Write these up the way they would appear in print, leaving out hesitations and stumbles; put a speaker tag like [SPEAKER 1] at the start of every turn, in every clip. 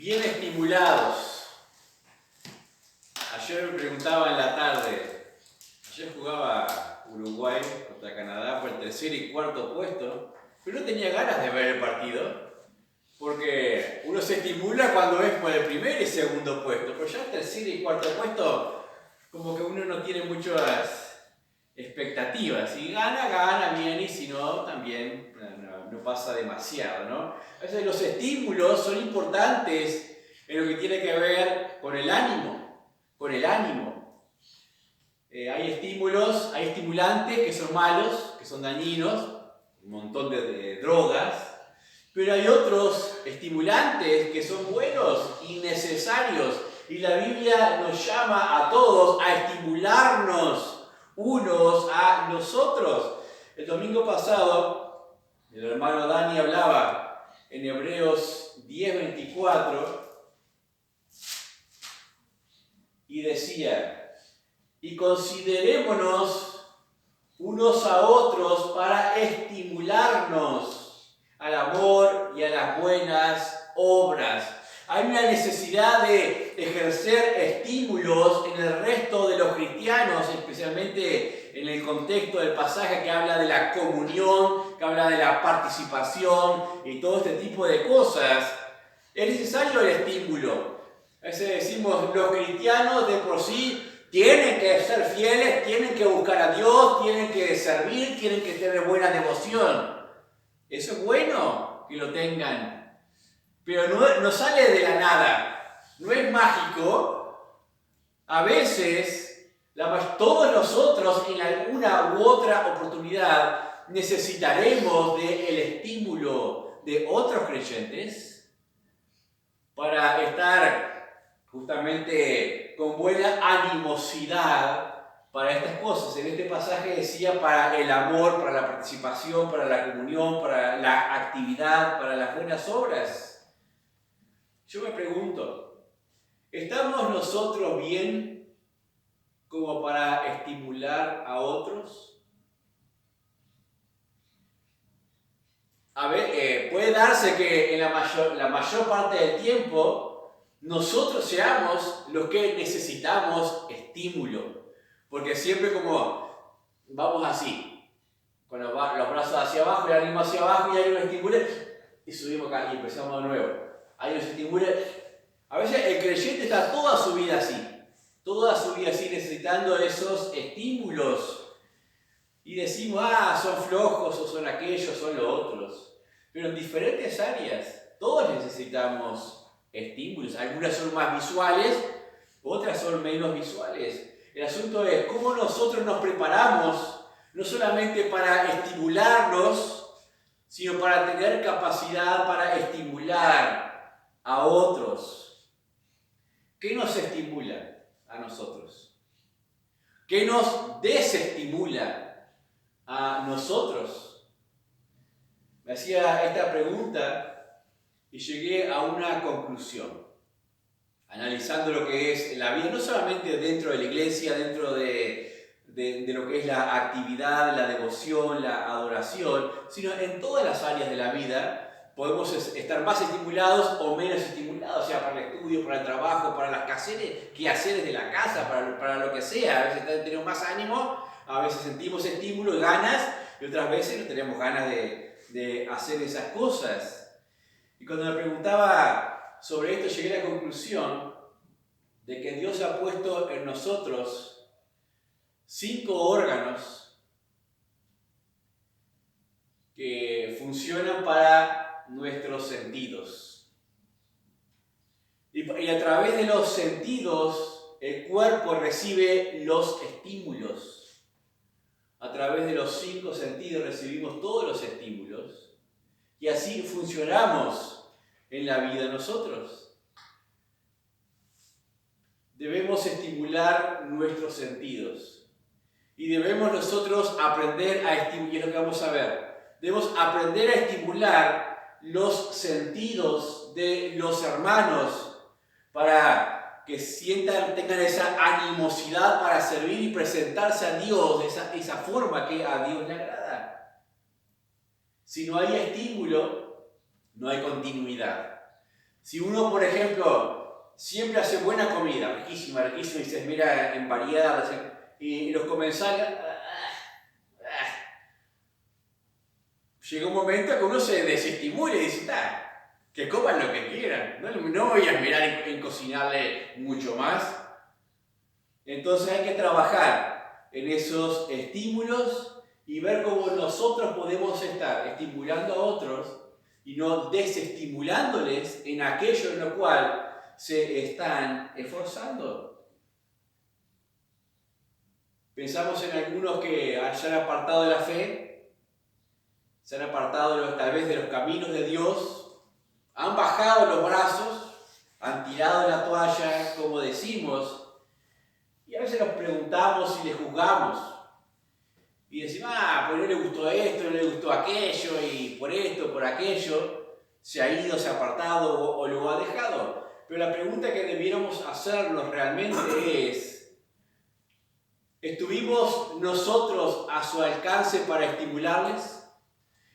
[SPEAKER 1] bien estimulados. Ayer me preguntaba en la tarde, ayer jugaba Uruguay contra Canadá por el tercer y cuarto puesto, pero no tenía ganas de ver el partido, porque uno se estimula cuando es por el primer y segundo puesto, pero ya el tercer y cuarto puesto, como que uno no tiene muchas expectativas. Si gana, gana bien, y si no, también no pasa demasiado, ¿no? A veces los estímulos son importantes en lo que tiene que ver con el ánimo, hay estímulos, hay estimulantes que son malos, que son dañinos, un montón de drogas, pero hay otros estimulantes que son buenos y necesarios, y la Biblia nos llama a todos a estimularnos unos a los otros. El domingo pasado, el hermano Dani hablaba en Hebreos 10:24 y decía: y considerémonos unos a otros para estimularnos al amor y a las buenas obras. Hay una necesidad de ejercer estímulos en el resto de los cristianos, especialmente en el contexto del pasaje que habla de la comunión, que habla de la participación y todo este tipo de cosas. Es necesario el estímulo. A veces decimos, los cristianos de por sí tienen que ser fieles, tienen que buscar a Dios, tienen que servir, tienen que tener buena devoción. Eso es bueno que lo tengan, pero no sale de la nada, no es mágico. A veces, todos nosotros en alguna u otra oportunidad necesitaremos del estímulo de otros creyentes para estar justamente con buena animosidad para estas cosas. En este pasaje decía para el amor, para la participación, para la comunión, para la actividad, para las buenas obras. Yo me pregunto, ¿estamos nosotros bien como para estimular a otros? A ver, puede darse que en la mayor parte del tiempo nosotros seamos los que necesitamos estímulo, porque siempre como vamos así, con los brazos hacia abajo, el ánimo hacia abajo, y hay un estímulo y subimos acá y empezamos de nuevo. Hay un estímulo. A veces el creyente está toda su vida así necesitando esos estímulos, y decimos, son flojos, o son aquellos, son los otros, pero en diferentes áreas todos necesitamos estímulos. Algunas son más visuales, otras son menos visuales. El asunto es cómo nosotros nos preparamos, no solamente para estimularnos, sino para tener capacidad para estimular a otros. ¿Qué nos estimula a nosotros? ¿Qué nos desestimula a nosotros? Me hacía esta pregunta y llegué a una conclusión, analizando lo que es la vida, no solamente dentro de la iglesia, dentro de lo que es la actividad, la devoción, la adoración, sino en todas las áreas de la vida. Podemos estar más estimulados o menos estimulados, o sea, para el estudio, para el trabajo, para las quehaceres de la casa, para lo que sea. A veces tenemos más ánimo, a veces sentimos estímulo y ganas, y otras veces no tenemos ganas de hacer esas cosas. Y cuando me preguntaba sobre esto, llegué a la conclusión de que Dios ha puesto en nosotros 5 órganos que funcionan para nuestros sentidos. Y a través de los sentidos, el cuerpo recibe los estímulos. A través de los 5 sentidos recibimos todos los estímulos. Y así funcionamos en la vida nosotros. Debemos estimular nuestros sentidos. Y debemos nosotros aprender a estimular, y es lo que vamos a ver. Debemos aprender a estimular los sentidos de los hermanos para que tengan esa animosidad para servir y presentarse a Dios de esa forma que a Dios le agrada. Si no hay estímulo, no hay continuidad. Si uno, por ejemplo, siempre hace buena comida, riquísima, riquísima, y se esmera en variedad, y los comensales, llega un momento que uno se desestimula y dice, que coman lo que quieran, no voy a esmerar en cocinarle mucho más. Entonces hay que trabajar en esos estímulos y ver cómo nosotros podemos estar estimulando a otros y no desestimulándoles en aquello en lo cual se están esforzando. Pensamos en algunos que se han apartado de la fe, se han apartado tal vez de los caminos de Dios, han bajado los brazos, han tirado la toalla, como decimos, y a veces nos preguntamos y le juzgamos. Y decimos, pues no le gustó esto, no le gustó aquello, y por esto, por aquello, se ha ido, se ha apartado o lo ha dejado. Pero la pregunta que debiéramos hacernos realmente es, ¿estuvimos nosotros a su alcance para estimularles?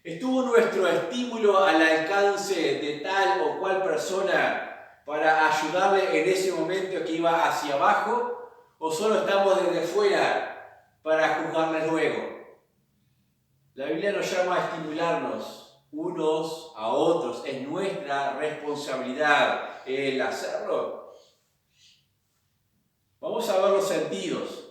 [SPEAKER 1] ¿Estuvo nuestro estímulo al alcance de tal o cual persona para ayudarle en ese momento que iba hacia abajo? ¿O solo estamos desde fuera para juzgarles luego? La Biblia nos llama a estimularnos unos a otros. Es nuestra responsabilidad el hacerlo. Vamos a ver los sentidos.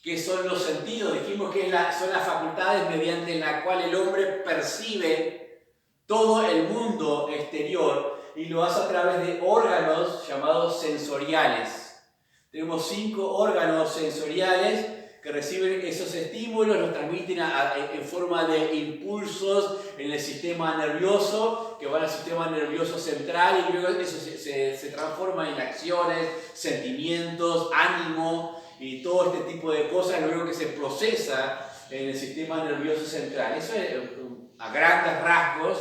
[SPEAKER 1] ¿Qué son los sentidos? Dijimos que son las facultades mediante las cuales el hombre percibe todo el mundo exterior y lo hace a través de órganos llamados sensoriales. Tenemos 5 órganos sensoriales que reciben esos estímulos, los transmiten en forma de impulsos en el sistema nervioso, que van al sistema nervioso central y luego eso se transforma en acciones, sentimientos, ánimo y todo este tipo de cosas, luego que se procesa en el sistema nervioso central. Eso es, a grandes rasgos,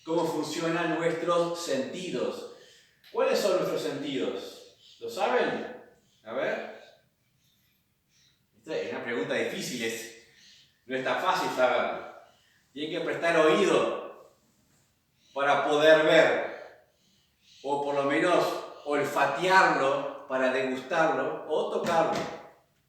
[SPEAKER 1] cómo funcionan nuestros sentidos. ¿Cuáles son nuestros sentidos? ¿Lo saben? A ver. Esta es una pregunta difícil, no es tan fácil saberlo. Tienen que prestar oído para poder ver, o por lo menos olfatearlo para degustarlo, o tocarlo.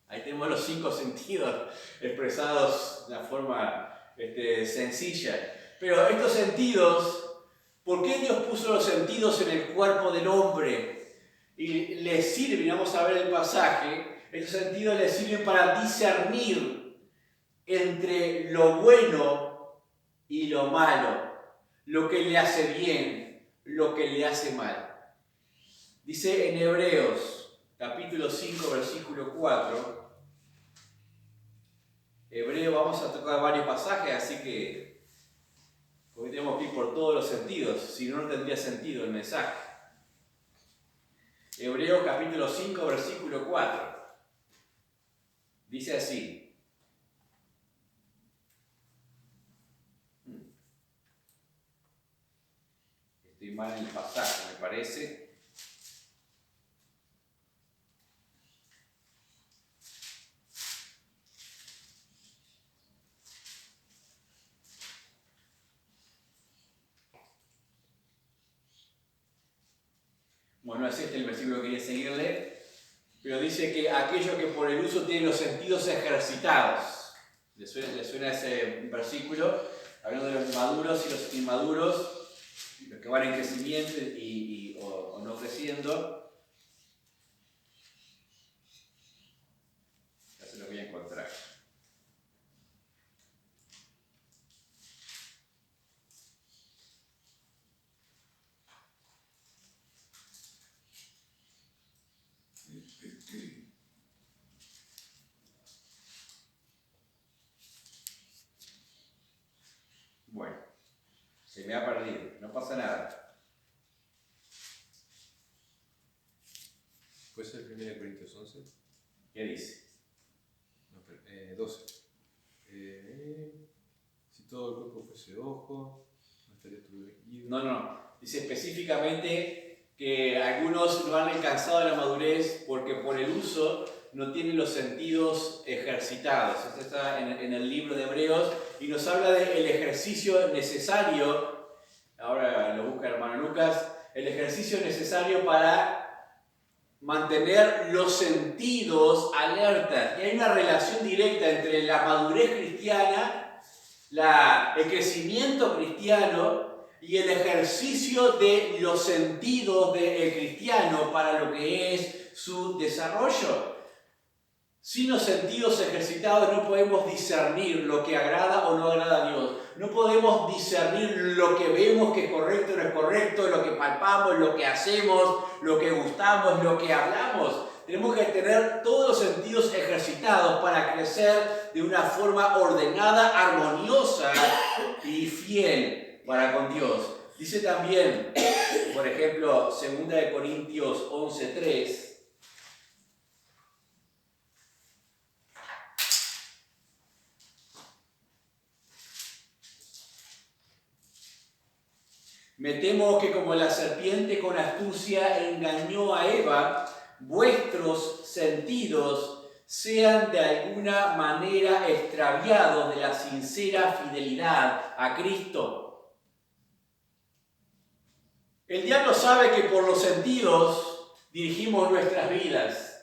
[SPEAKER 1] Ahí tenemos los 5 sentidos expresados de una forma sencilla. Pero estos sentidos, ¿por qué Dios puso los sentidos en el cuerpo del hombre? Y les sirven, vamos a ver el pasaje, estos sentidos les sirven para discernir entre lo bueno y lo malo, lo que le hace bien, lo que le hace mal. Dice en Hebreos, capítulo 5, versículo 4, Hebreo, vamos a tocar varios pasajes, así que hoy tenemos que ir por todos los sentidos, si no, no tendría sentido el mensaje. Hebreos capítulo 5, versículo 4. Dice así. Estoy mal en el pasaje, me parece. Bueno, es el versículo que quería seguirle, pero dice que aquellos que por el uso tienen los sentidos ejercitados. ¿Le suena ese versículo? Hablando de los maduros y los inmaduros, los que van en crecimiento o no creciendo. Ya se los voy a encontrar. Bueno, se me ha perdido, no pasa nada.
[SPEAKER 2] ¿Puede ser 1 Corintios 11?
[SPEAKER 1] ¿Qué dice?
[SPEAKER 2] No, 12. Si todo el cuerpo fuese ojo, no estaría todo elegido.
[SPEAKER 1] No. Dice específicamente que algunos no han alcanzado la madurez porque por el uso no tienen los sentidos ejercitados. Esto está en el libro de Hebreos y nos habla del ejercicio necesario. Ahora lo busca el hermano Lucas. el ejercicio necesario para mantener los sentidos alertas. Y hay una relación directa entre la madurez cristiana, el crecimiento cristiano y el ejercicio de los sentidos del cristiano para lo que es su desarrollo. Sin los sentidos ejercitados no podemos discernir lo que agrada o no agrada a Dios. No podemos discernir lo que vemos que es correcto o no es correcto, lo que palpamos, lo que hacemos, lo que gustamos, lo que hablamos. Tenemos que tener todos los sentidos ejercitados para crecer de una forma ordenada, armoniosa y fiel para con Dios. Dice también, por ejemplo, 2 Corintios 11:3, me temo que como la serpiente con astucia engañó a Eva, vuestros sentidos sean de alguna manera extraviados de la sincera fidelidad a Cristo. El diablo sabe que por los sentidos dirigimos nuestras vidas.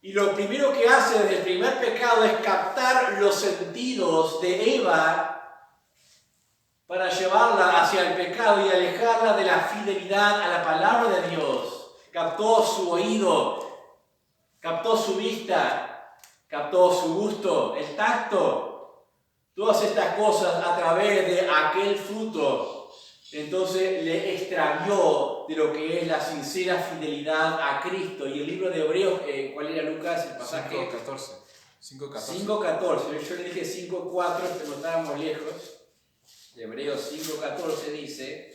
[SPEAKER 1] Y lo primero que hace desde el primer pecado es captar los sentidos de Eva para llevarla hacia el pecado y alejarla de la fidelidad a la palabra de Dios. Captó su oído, captó su vista, captó su gusto, el tacto, todas estas cosas a través de aquel fruto. Entonces le extravió de lo que es la sincera fidelidad a Cristo. Y el libro de Hebreos, ¿cuál era, Lucas? El pasaje
[SPEAKER 2] 5:14.
[SPEAKER 1] 5:14. Yo le dije 5:4, pero no estábamos lejos. Hebreos 5:14 dice: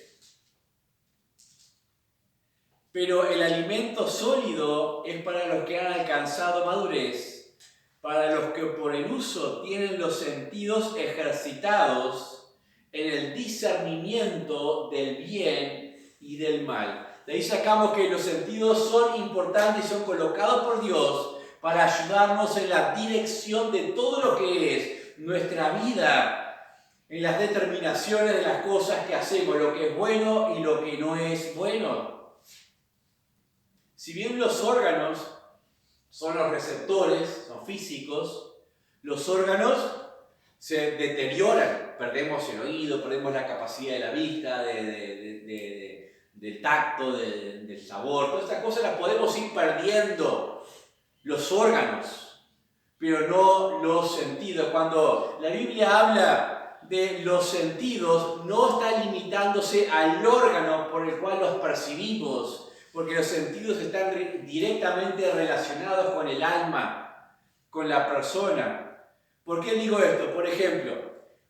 [SPEAKER 1] pero el alimento sólido es para los que han alcanzado madurez, para los que por el uso tienen los sentidos ejercitados en el discernimiento del bien y del mal. De ahí sacamos que los sentidos son importantes y son colocados por Dios para ayudarnos en la dirección de todo lo que es nuestra vida, en las determinaciones de las cosas que hacemos, lo que es bueno y lo que no es bueno. Si bien los órganos son los receptores, son físicos, los órganos se deterioran. Perdemos el oído, perdemos la capacidad de la vista, del tacto, del sabor. Todas estas cosas las podemos ir perdiendo, los órganos, pero no los sentidos. Cuando la Biblia habla de los sentidos, no está limitándose al órgano por el cual los percibimos, porque los sentidos están directamente relacionados con el alma, con la persona. ¿Por qué digo esto? Por ejemplo,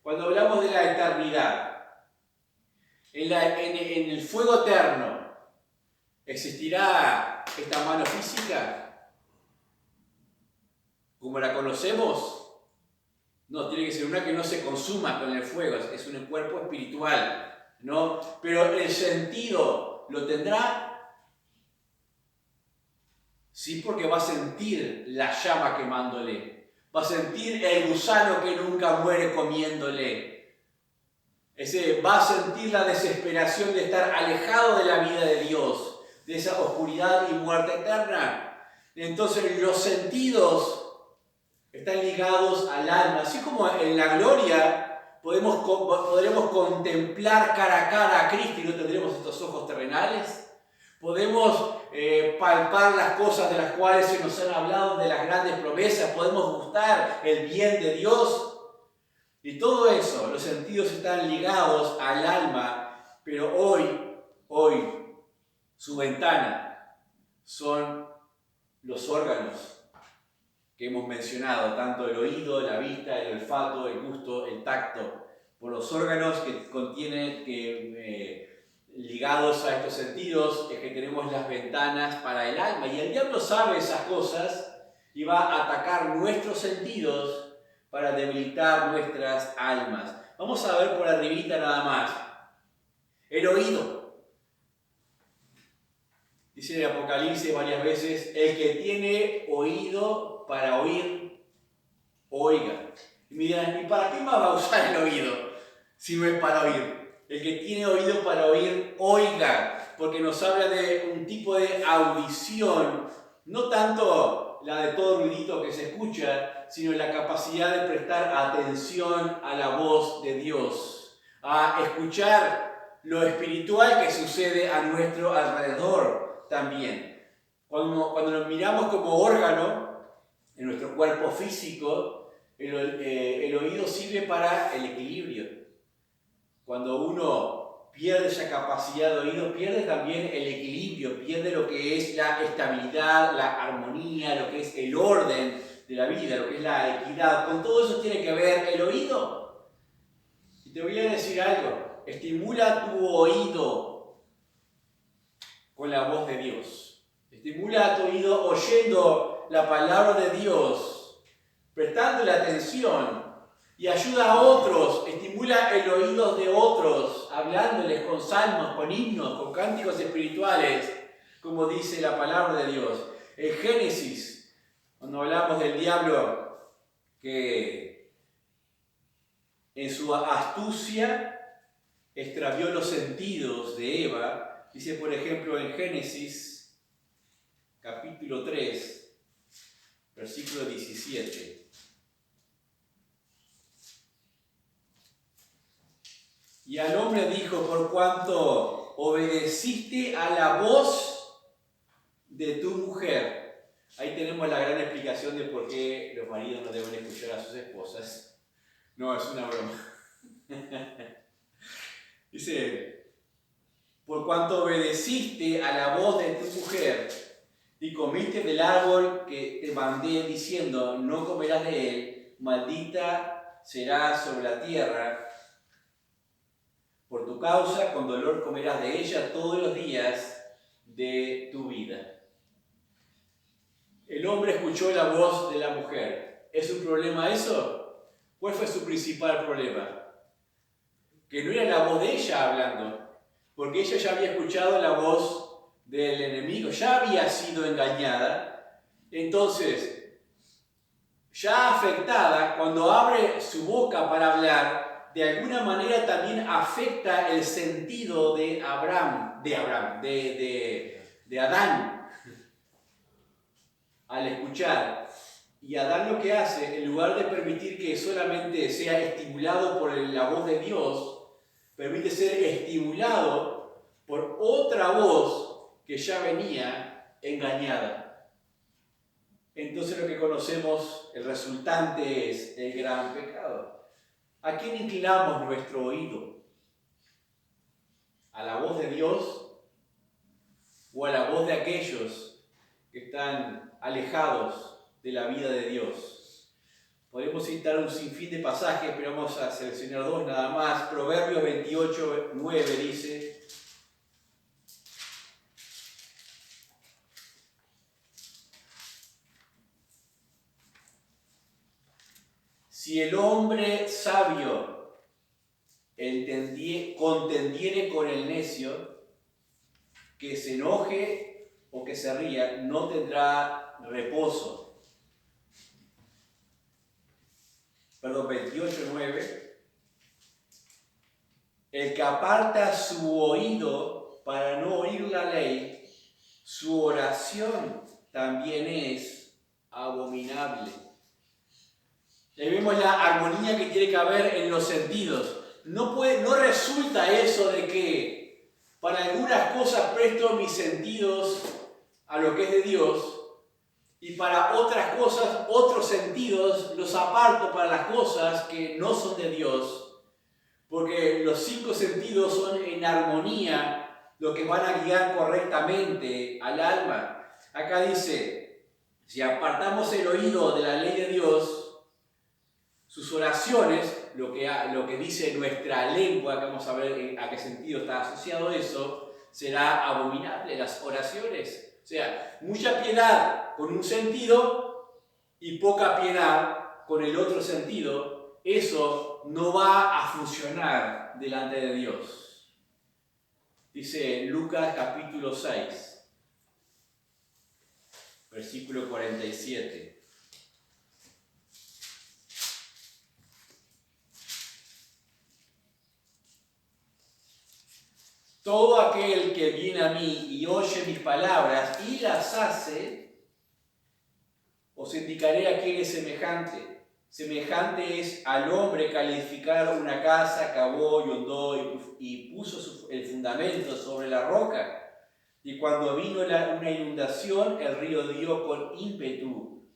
[SPEAKER 1] cuando hablamos de la eternidad, en el fuego eterno, ¿existirá esta mano física como la conocemos? No, tiene que ser una que no se consuma con el fuego, es un cuerpo espiritual, ¿no? Pero el sentido, ¿lo tendrá? Sí, porque va a sentir la llama quemándole, va a sentir el gusano que nunca muere comiéndole, va a sentir la desesperación de estar alejado de la vida de Dios, de esa oscuridad y muerte eterna. Entonces los sentidos están ligados al alma. Así como en la gloria podremos contemplar cara a cara a Cristo y no tendremos estos ojos terrenales. Podemos palpar las cosas de las cuales se nos han hablado, de las grandes promesas. Podemos gustar el bien de Dios. Y todo eso, los sentidos están ligados al alma. Pero hoy, su ventana son los órganos que hemos mencionado, tanto el oído, la vista, el olfato, el gusto, el tacto, por los órganos que contienen, ligados a estos sentidos, es que tenemos las ventanas para el alma. Y el diablo sabe esas cosas y va a atacar nuestros sentidos para debilitar nuestras almas. Vamos a ver por arribita nada más. El oído. Dice en el Apocalipsis varias veces: el que tiene oído para oír, oiga. Y me dirán, ¿y para qué más va a usar el oído si no es para oír? El que tiene oído para oír, oiga, porque nos habla de un tipo de audición, no tanto la de todo ruidito que se escucha, sino la capacidad de prestar atención a la voz de Dios, a escuchar lo espiritual que sucede a nuestro alrededor también. Cuando nos miramos como órgano en nuestro cuerpo físico, el oído sirve para el equilibrio. Cuando uno pierde esa capacidad de oído, pierde también el equilibrio, pierde lo que es la estabilidad, la armonía, lo que es el orden de la vida, lo que es la equidad. Con todo eso tiene que ver el oído. Y te voy a decir algo, estimula tu oído con la voz de Dios. Estimula tu oído oyendo la palabra de Dios, prestándole atención. Y ayuda a otros, estimula el oído de otros, hablándoles con salmos, con himnos, con cánticos espirituales, como dice la palabra de Dios. En Génesis, cuando hablamos del diablo que en su astucia extravió los sentidos de Eva, dice por ejemplo en Génesis capítulo 3, versículo 17. Y al hombre dijo, por cuanto obedeciste a la voz de tu mujer. Ahí tenemos la gran explicación de por qué los maridos no deben escuchar a sus esposas. No, es una broma. Dice, por cuanto obedeciste a la voz de tu mujer y comiste del árbol que te mandé diciendo, no comerás de él, maldita serás sobre la tierra. Por tu causa, con dolor comerás de ella todos los días de tu vida. El hombre escuchó la voz de la mujer. ¿Es un problema eso? ¿Cuál fue su principal problema? Que no era la voz de ella hablando, porque ella ya había escuchado la voz del enemigo, ya había sido engañada. Entonces, ya afectada, cuando abre su boca para hablar, de alguna manera también afecta el sentido de Adán, al escuchar. Y Adán lo que hace, en lugar de permitir que solamente sea estimulado por la voz de Dios, permite ser estimulado por otra voz que ya venía engañada. Entonces lo que conocemos, el resultante es el gran pecado. ¿A quién inclinamos nuestro oído? ¿A la voz de Dios o a la voz de aquellos que están alejados de la vida de Dios? Podemos citar un sinfín de pasajes, pero vamos a seleccionar dos nada más. Proverbios 28, 9 dice: si el hombre sabio contendiere con el necio, que se enoje o que se ría, no tendrá reposo. Perdón, 28:9. El que aparta su oído para no oír la ley, su oración también es abominable. Ahí vemos la armonía que tiene que haber en los sentidos. No resulta eso de que para algunas cosas presto mis sentidos a lo que es de Dios y para otras cosas, otros sentidos los aparto para las cosas que no son de Dios, porque los 5 sentidos son en armonía los que van a guiar correctamente al alma. Acá dice, si apartamos el oído de la ley de Dios, sus oraciones, lo que dice nuestra lengua, que vamos a ver a qué sentido está asociado eso, será abominable, las oraciones. O sea, mucha piedad con un sentido y poca piedad con el otro sentido, eso no va a funcionar delante de Dios. Dice Lucas capítulo 6, versículo 47. todo aquel que viene a mí y oye mis palabras y las hace, os indicaré a quién es semejante. Semejante es al hombre que al edificar una casa cavó y hondó y puso el fundamento sobre la roca. Y cuando vino una inundación, el río dio con ímpetu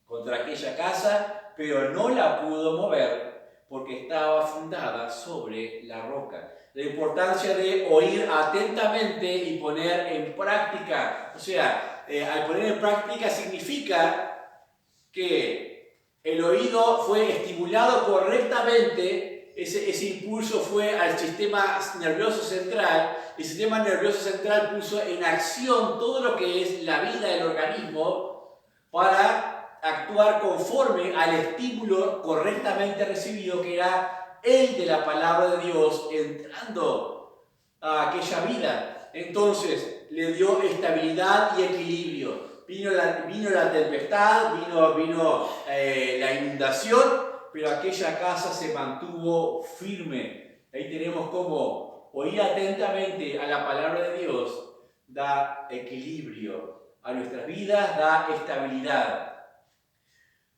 [SPEAKER 1] contra aquella casa, pero no la pudo mover porque estaba fundada sobre la roca. La importancia de oír atentamente y poner en práctica. O sea, al poner en práctica significa que el oído fue estimulado correctamente, ese impulso fue al sistema nervioso central, el sistema nervioso central puso en acción todo lo que es la vida del organismo para actuar conforme al estímulo correctamente recibido, que era el de la palabra de Dios entrando a aquella vida. Entonces le dio estabilidad y equilibrio. Vino la tempestad, vino la inundación, pero aquella casa se mantuvo firme. Ahí tenemos cómo oír atentamente a la palabra de Dios da equilibrio a nuestras vidas, da estabilidad.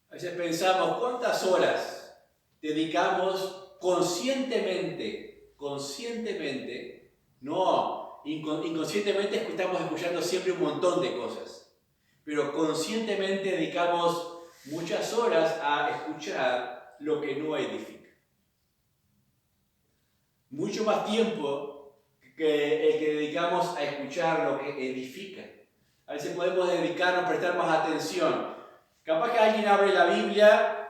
[SPEAKER 1] A veces pensamos, ¿cuántas horas dedicamos conscientemente, no, inconscientemente estamos escuchando siempre un montón de cosas, pero conscientemente dedicamos muchas horas a escuchar lo que no edifica? Mucho más tiempo que el que dedicamos a escuchar lo que edifica. A veces podemos dedicarnos, prestar más atención. Capaz que alguien abre la Biblia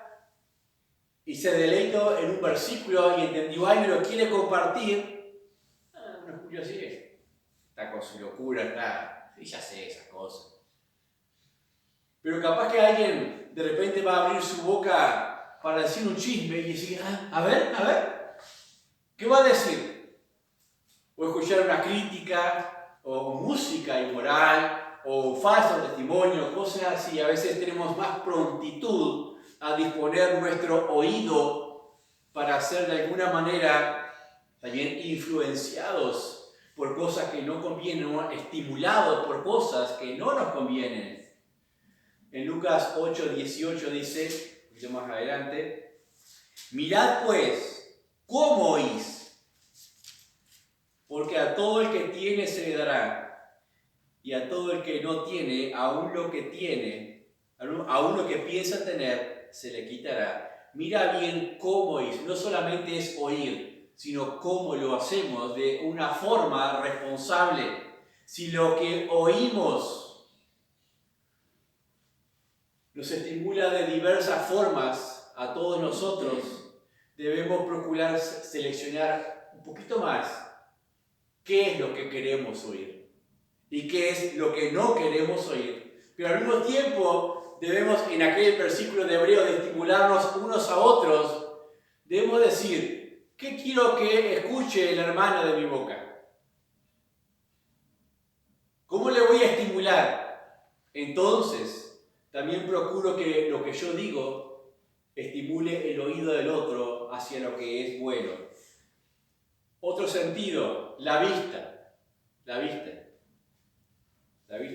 [SPEAKER 1] y se deleitó en un versículo y entendió algo y lo quiere compartir. No escucho así. Está con su locura, está. Sí, ya sé esas cosas. Pero capaz que alguien de repente va a abrir su boca para decir un chisme y decir, a ver, ¿qué va a decir? O escuchar una crítica, o música inmoral, o falso testimonio, cosas así. A veces tenemos más prontitud a disponer nuestro oído para ser de alguna manera también influenciados por cosas que no convienen, o estimulados por cosas que no nos convienen. En Lucas 8:18 dice, un poquito más adelante, mirad pues, ¿cómo oís? Porque a todo el que tiene se le dará, y a todo el que no tiene, aún lo que tiene, aún lo que piensa tener, se le quitará. Mira bien cómo oís, no solamente es oír, sino cómo lo hacemos de una forma responsable. Si lo que oímos nos estimula de diversas formas a todos nosotros, debemos procurar seleccionar un poquito más qué es lo que queremos oír y qué es lo que no queremos oír. Pero al mismo tiempo debemos, en aquel versículo de Hebreo, de estimularnos unos a otros, debemos decir, ¿qué quiero que escuche el hermano de mi boca? ¿Cómo le voy a estimular? Entonces, también procuro que lo que yo digo estimule el oído del otro hacia lo que es bueno. Otro sentido, la vista. La vista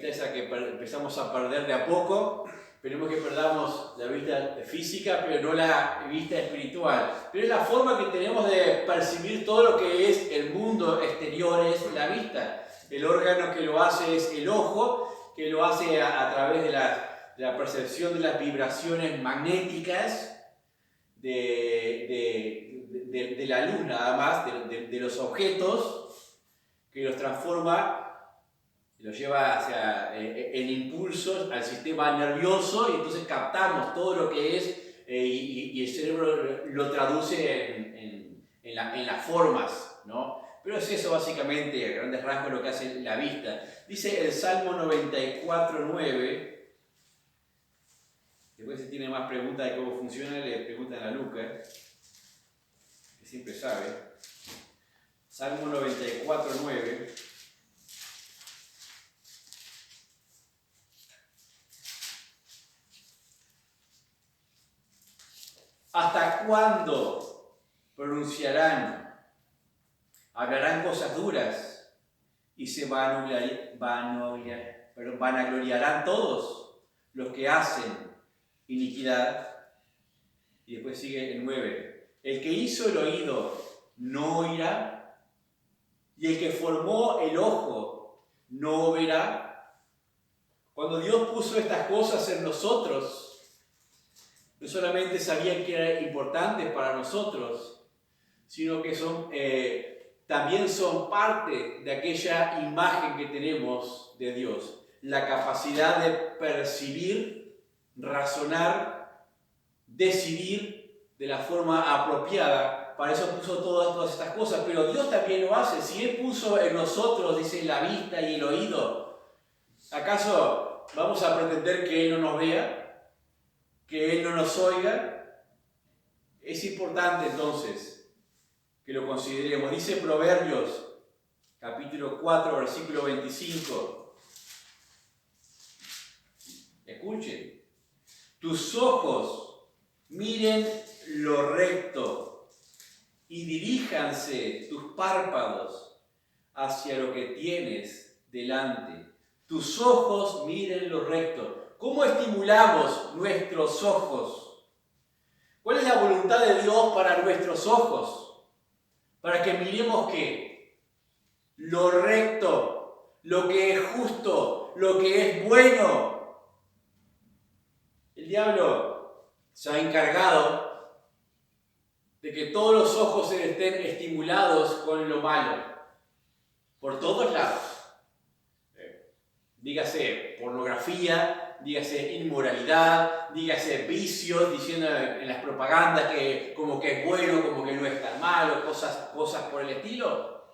[SPEAKER 1] esa que empezamos a perder de a poco. Esperemos que perdamos la vista física, pero no la vista espiritual. Pero es la forma que tenemos de percibir todo lo que es el mundo exterior, es la vista. El órgano que lo hace es el ojo, que lo hace a través de la percepción de las vibraciones magnéticas de la luz, nada más, de los objetos, que los transforma, los lleva en impulsos al sistema nervioso, y entonces captamos todo lo que es y el cerebro lo traduce en las formas, ¿no? Pero es eso básicamente, a grandes rasgos, lo que hace la vista. Dice el Salmo 94:9. Después, si tiene más preguntas de cómo funciona, le preguntan a Lucas, que siempre sabe. Salmo 94:9. ¿Hasta cuándo pronunciarán hablarán cosas duras y se vanagloriarán todos los que hacen iniquidad. Y después sigue el 9. El que hizo el oído no oirá, y el que formó el ojo no verá. Cuando Dios puso estas cosas en nosotros, no solamente sabía que eran importantes para nosotros, sino que también son parte de aquella imagen que tenemos de Dios. La capacidad de percibir, razonar, decidir de la forma apropiada. Para eso puso todas estas cosas, pero Dios también lo hace. Si Él puso en nosotros, dice, la vista y el oído, ¿acaso vamos a pretender que Él no nos vea? ¿Que Él no nos oiga? Es importante entonces que lo consideremos. Dice Proverbios, capítulo 4, versículo 25. Escuchen. Tus ojos miren lo recto y diríjanse tus párpados hacia lo que tienes delante. Tus ojos miren lo recto. ¿Cómo estimulamos nuestros ojos? ¿Cuál es la voluntad de Dios para nuestros ojos? Para que miremos ¿qué? Lo recto, lo que es justo, lo que es bueno. El diablo se ha encargado de que todos los ojos estén estimulados con lo malo, por todos lados. Dígase pornografía, dígase inmoralidad, dígase vicios, diciendo en las propagandas que como que es bueno, como que no es tan malo, cosas por el estilo.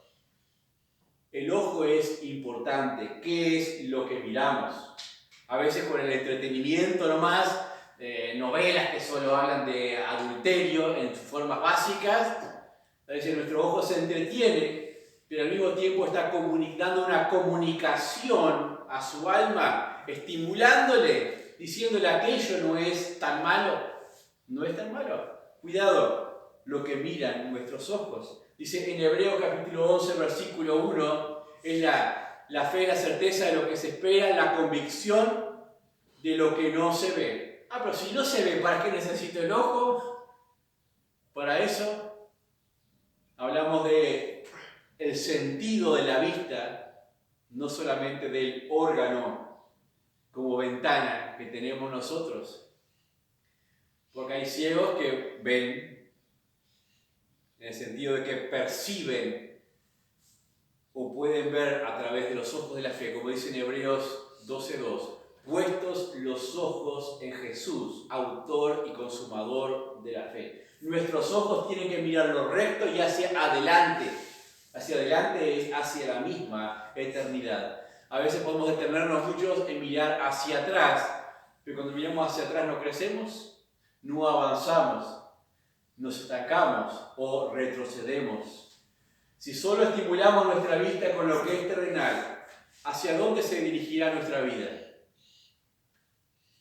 [SPEAKER 1] El ojo es importante. ¿Qué es lo que miramos? A veces por el entretenimiento nomás, novelas que solo hablan de adulterio en sus formas básicas. A veces nuestro ojo se entretiene, pero al mismo tiempo está dando una comunicación a su alma, estimulándole, diciéndole aquello no es tan malo, no es tan malo. Cuidado lo que miran nuestros ojos. Dice en Hebreos capítulo 11, versículo 1, es la fe, la certeza de lo que se espera, la convicción de lo que no se ve. Pero si no se ve, ¿para qué necesito el ojo? Para eso hablamos de el sentido de la vista, no solamente del órgano como ventana que tenemos nosotros. Porque hay ciegos que ven, en el sentido de que perciben o pueden ver a través de los ojos de la fe, como dice en Hebreos 12:2. Puestos los ojos en Jesús, autor y consumador de la fe. Nuestros ojos tienen que mirar lo recto y hacia adelante. Hacia adelante es hacia la misma eternidad. A veces podemos detenernos muchos en mirar hacia atrás, pero cuando miramos hacia atrás no crecemos, no avanzamos, nos estancamos o retrocedemos. Si solo estimulamos nuestra vista con lo que es terrenal, ¿hacia dónde se dirigirá nuestra vida?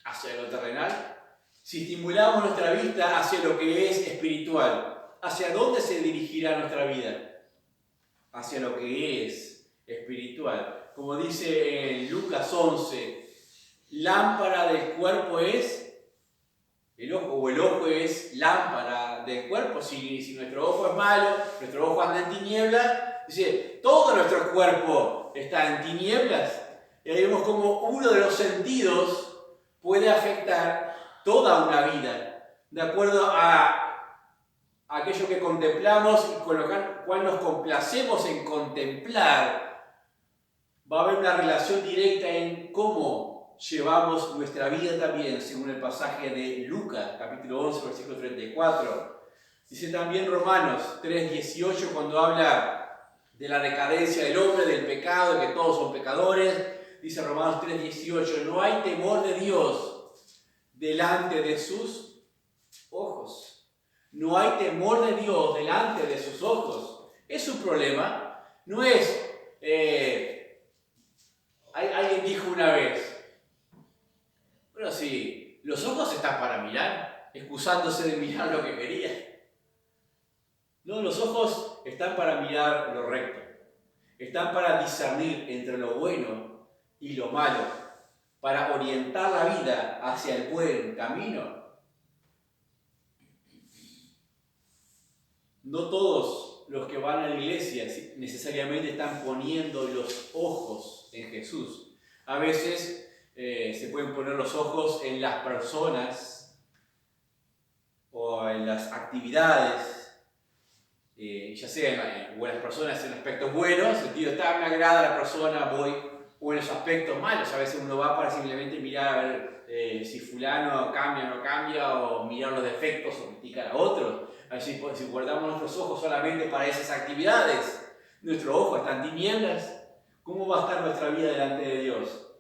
[SPEAKER 1] ¿Hacia lo terrenal? Si estimulamos nuestra vista hacia lo que es espiritual, ¿hacia dónde se dirigirá nuestra vida? Hacia lo que es espiritual. Como dice en Lucas 11, lámpara del cuerpo es el ojo, o el ojo es lámpara del cuerpo. Si nuestro ojo es malo, nuestro ojo anda en tinieblas, dice, todo nuestro cuerpo está en tinieblas. Y ahí vemos como uno de los sentidos puede afectar toda una vida, de acuerdo a aquello que contemplamos y con lo cual nos complacemos en contemplar. Va a haber una relación directa en cómo llevamos nuestra vida también, según el pasaje de Lucas, capítulo 11, versículo 34. Dice también Romanos 3:18, cuando habla de la decadencia del hombre, del pecado, de que todos son pecadores. Dice Romanos 3:18, no hay temor de Dios delante de sus ojos. No hay temor de Dios delante de sus ojos. Es un problema. No es... alguien dijo una vez, bueno, sí, los ojos están para mirar, excusándose de mirar lo que quería. No, los ojos están para mirar lo recto, están para discernir entre lo bueno y lo malo, para orientar la vida hacia el buen camino. No todos los que van a la iglesia necesariamente están poniendo los ojos en Jesús. A veces se pueden poner los ojos en las personas o en las actividades, ya sea en buenas personas en aspectos buenos, en el sentido de me agrada la persona, voy, o en los aspectos malos. A veces uno va para simplemente mirar a ver si fulano cambia o no cambia, o mirar los defectos o criticar a otros. Así, si guardamos nuestros ojos solamente para esas actividades, nuestro ojo está en tinieblas. ¿Cómo va a estar nuestra vida delante de Dios?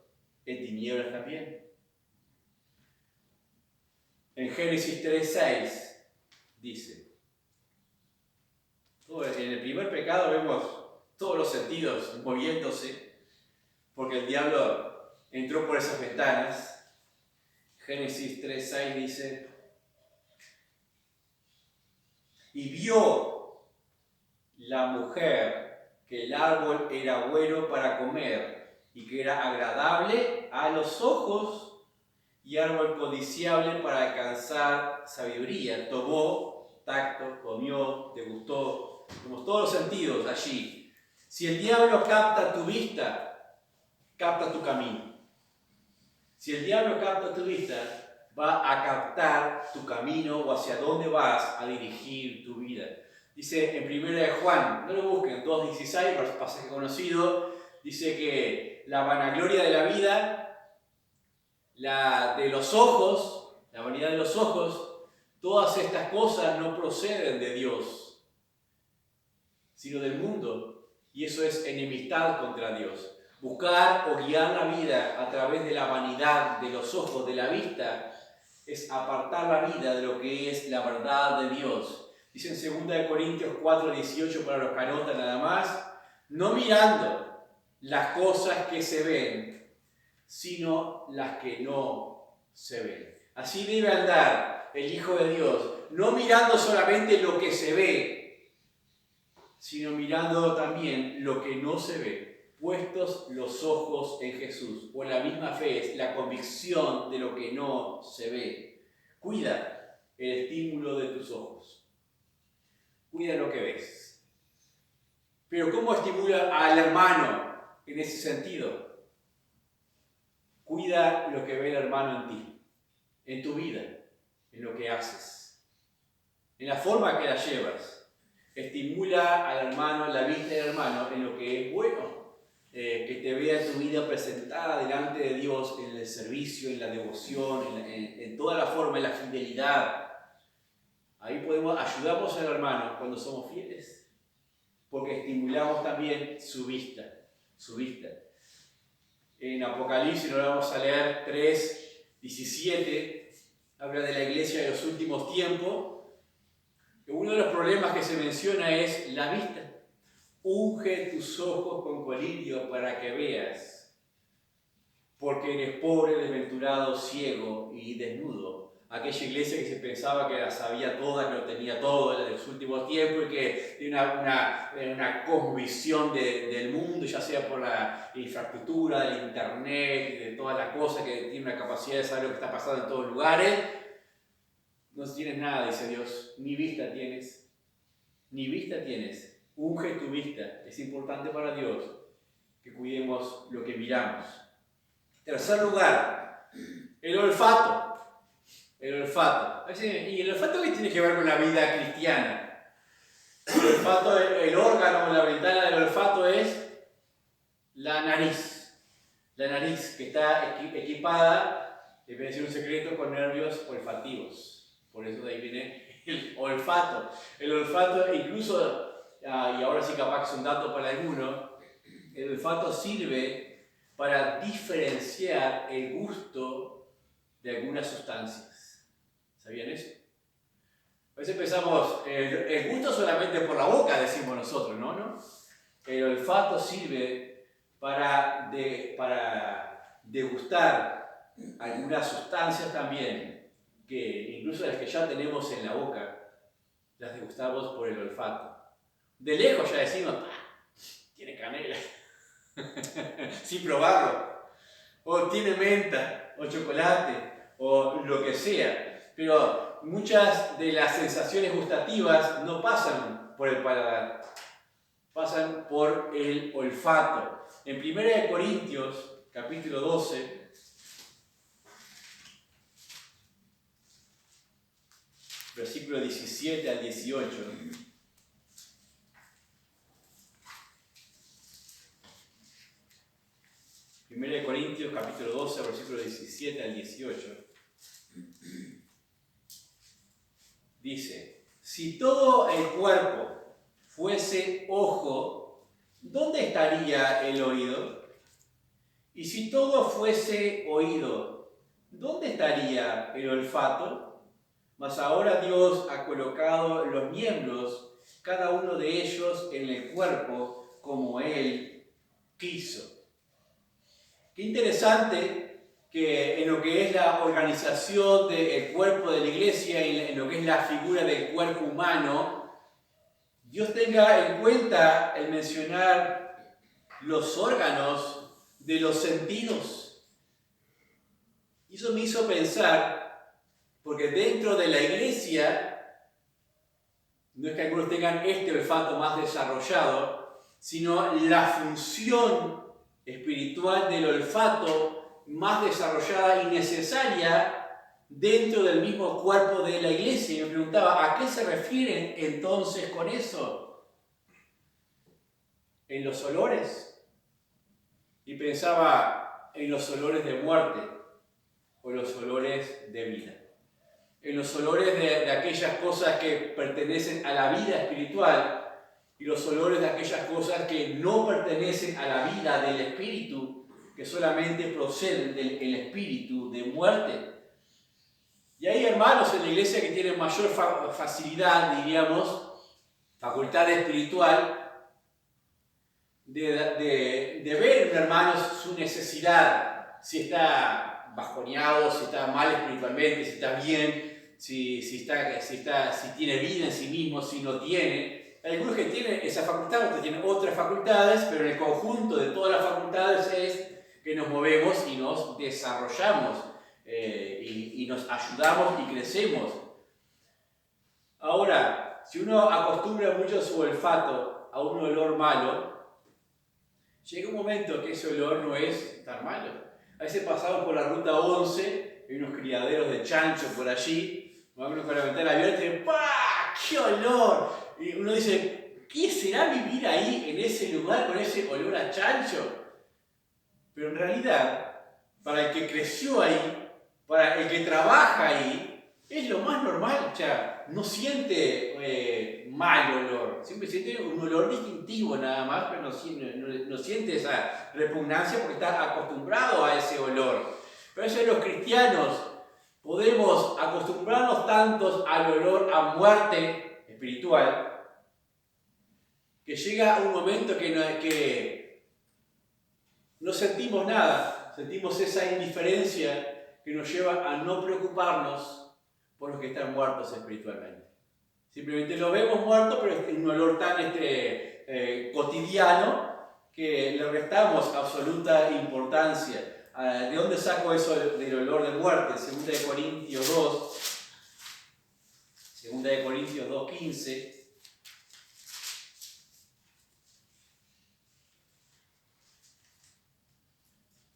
[SPEAKER 1] En tinieblas también. En Génesis 3:6 dice, en el primer pecado vemos todos los sentidos moviéndose, porque el diablo entró por esas ventanas. Génesis 3:6 dice, y vio la mujer que el árbol era bueno para comer y que era agradable a los ojos y árbol codiciable para alcanzar sabiduría. Tomó, tacto, comió, degustó, como todos los sentidos allí. Si el diablo capta tu vista, capta tu camino. Si el diablo capta tu vista, va a captar tu camino o hacia dónde vas a dirigir tu vida. Dice en 1 de Juan, no lo busquen, 2:16, pasaje conocido, dice que la vanagloria de la vida, la de los ojos, la vanidad de los ojos, todas estas cosas no proceden de Dios, sino del mundo, y eso es enemistad contra Dios. Buscar o guiar la vida a través de la vanidad de los ojos, de la vista, es apartar la vida de lo que es la verdad de Dios. Dice en 2 Corintios 4:18, para los que anotan nada más, no mirando las cosas que se ven, sino las que no se ven. Así debe andar el Hijo de Dios, no mirando solamente lo que se ve, sino mirando también lo que no se ve. Puestos los ojos en Jesús, o la misma fe es la convicción de lo que no se ve. Cuida el estímulo de tus ojos. Cuida lo que ves. Pero ¿cómo estimula al hermano en ese sentido? Cuida lo que ve el hermano en ti, en tu vida, en lo que haces, en la forma que la llevas. Estimula al hermano, la vista del hermano en lo que es bueno. Que te vea tu vida presentada delante de Dios en el servicio, en la devoción, en toda la forma, en la fidelidad. Ahí ayudamos al hermano cuando somos fieles, porque estimulamos también su vista. En Apocalipsis, no lo vamos a leer, 3:17, habla de la iglesia de los últimos tiempos. Uno de los problemas que se menciona es la vista. Unge tus ojos con colirio para que veas, porque eres pobre, desventurado, ciego y desnudo. Aquella iglesia que se pensaba que la sabía toda, que lo tenía todo, era de los últimos tiempos y que tiene una cosmovisión del mundo, ya sea por la infraestructura, del internet y de todas las cosas, que tiene una capacidad de saber lo que está pasando en todos lugares. No tienes nada, dice Dios, ni vista tienes, ni vista tienes. Unge tu vista. Es importante para Dios que cuidemos lo que miramos. Tercer lugar, el olfato. El olfato. ¿Y el olfato qué tiene que ver con la vida cristiana? El olfato, el órgano, la ventana del olfato es la nariz. La nariz que está equipada, les voy a decir un secreto, con nervios olfativos. Por eso de ahí viene el olfato. El olfato incluso... y ahora sí capaz que es un dato para alguno, el olfato sirve para diferenciar el gusto de algunas sustancias. ¿Sabían eso? A veces pensamos, el gusto solamente por la boca, decimos nosotros, ¿no? El olfato sirve para degustar algunas sustancias también, que incluso las que ya tenemos en la boca, las degustamos por el olfato. De lejos ya decimos, tiene canela, sin probarlo. O tiene menta, o chocolate, o lo que sea. Pero muchas de las sensaciones gustativas no pasan por el paladar, pasan por el olfato. En 1 Corintios, capítulo 12, versículo 17 al 18. 1 Corintios capítulo 12, versículo 17 al 18. Dice, si todo el cuerpo fuese ojo, ¿dónde estaría el oído? Y si todo fuese oído, ¿dónde estaría el olfato? Mas ahora Dios ha colocado los miembros, cada uno de ellos en el cuerpo, como Él quiso. Qué interesante que en lo que es la organización del cuerpo de la iglesia y en lo que es la figura del cuerpo humano, Dios tenga en cuenta el mencionar los órganos de los sentidos. Y eso me hizo pensar, porque dentro de la iglesia, no es que algunos tengan este olfato más desarrollado, sino la función espiritual del olfato más desarrollada y necesaria dentro del mismo cuerpo de la iglesia. Y me preguntaba, ¿a qué se refieren entonces con eso? ¿En los olores? Y pensaba en los olores de muerte o los olores de vida. En los olores de aquellas cosas que pertenecen a la vida espiritual y los olores de aquellas cosas que no pertenecen a la vida del espíritu, que solamente proceden del espíritu de muerte. Y hay hermanos en la iglesia que tienen mayor facilidad, diríamos, facultad espiritual, de ver en hermanos su necesidad, si está bajoneado, si está mal espiritualmente, si está bien, si tiene vida en sí mismo, si no tiene. Hay algunos que tienen esa facultad, otros tienen otras facultades, pero en el conjunto de todas las facultades es que nos movemos y nos desarrollamos y nos ayudamos y crecemos. Ahora, si uno acostumbra mucho su olfato a un olor malo, llega un momento que ese olor no es tan malo. A veces pasamos por la ruta 11, hay unos criaderos de chancho por allí, vamos con la ventana abierta y ¡pah! ¡Qué olor! Y uno dice, ¿qué será vivir ahí, en ese lugar, con ese olor a chancho? Pero en realidad, para el que creció ahí, para el que trabaja ahí, es lo más normal. O sea, no siente mal olor, siempre siente un olor distintivo nada más, pero no siente esa repugnancia porque está acostumbrado a ese olor. Pero eso los cristianos podemos acostumbrarnos tantos al olor a muerte espiritual, que llega un momento que no sentimos nada, sentimos esa indiferencia que nos lleva a no preocuparnos por los que están muertos espiritualmente. Simplemente lo vemos muerto, pero es un olor tan cotidiano que le restamos absoluta importancia. ¿De dónde saco eso del olor de muerte? 2 Corintios 2:15.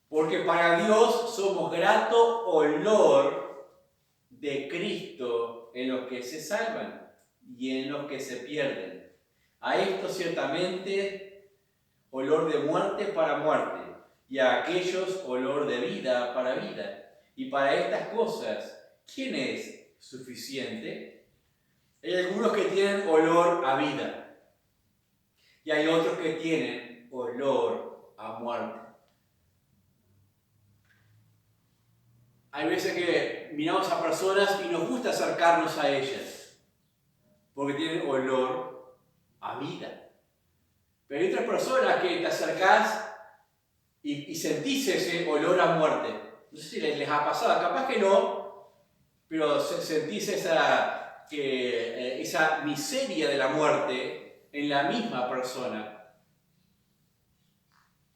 [SPEAKER 1] Porque para Dios somos grato olor de Cristo en los que se salvan y en los que se pierden. A esto ciertamente olor de muerte para muerte, y a aquellos olor de vida para vida. Y para estas cosas, ¿quién es suficiente? Hay algunos que tienen olor a vida, y hay otros que tienen olor a muerte. Hay veces que miramos a personas y nos gusta acercarnos a ellas, porque tienen olor a vida. Pero hay otras personas que te acercás y sentís ese olor a muerte. No sé si les ha pasado, capaz que no, pero sentís esa miseria de la muerte en la misma persona.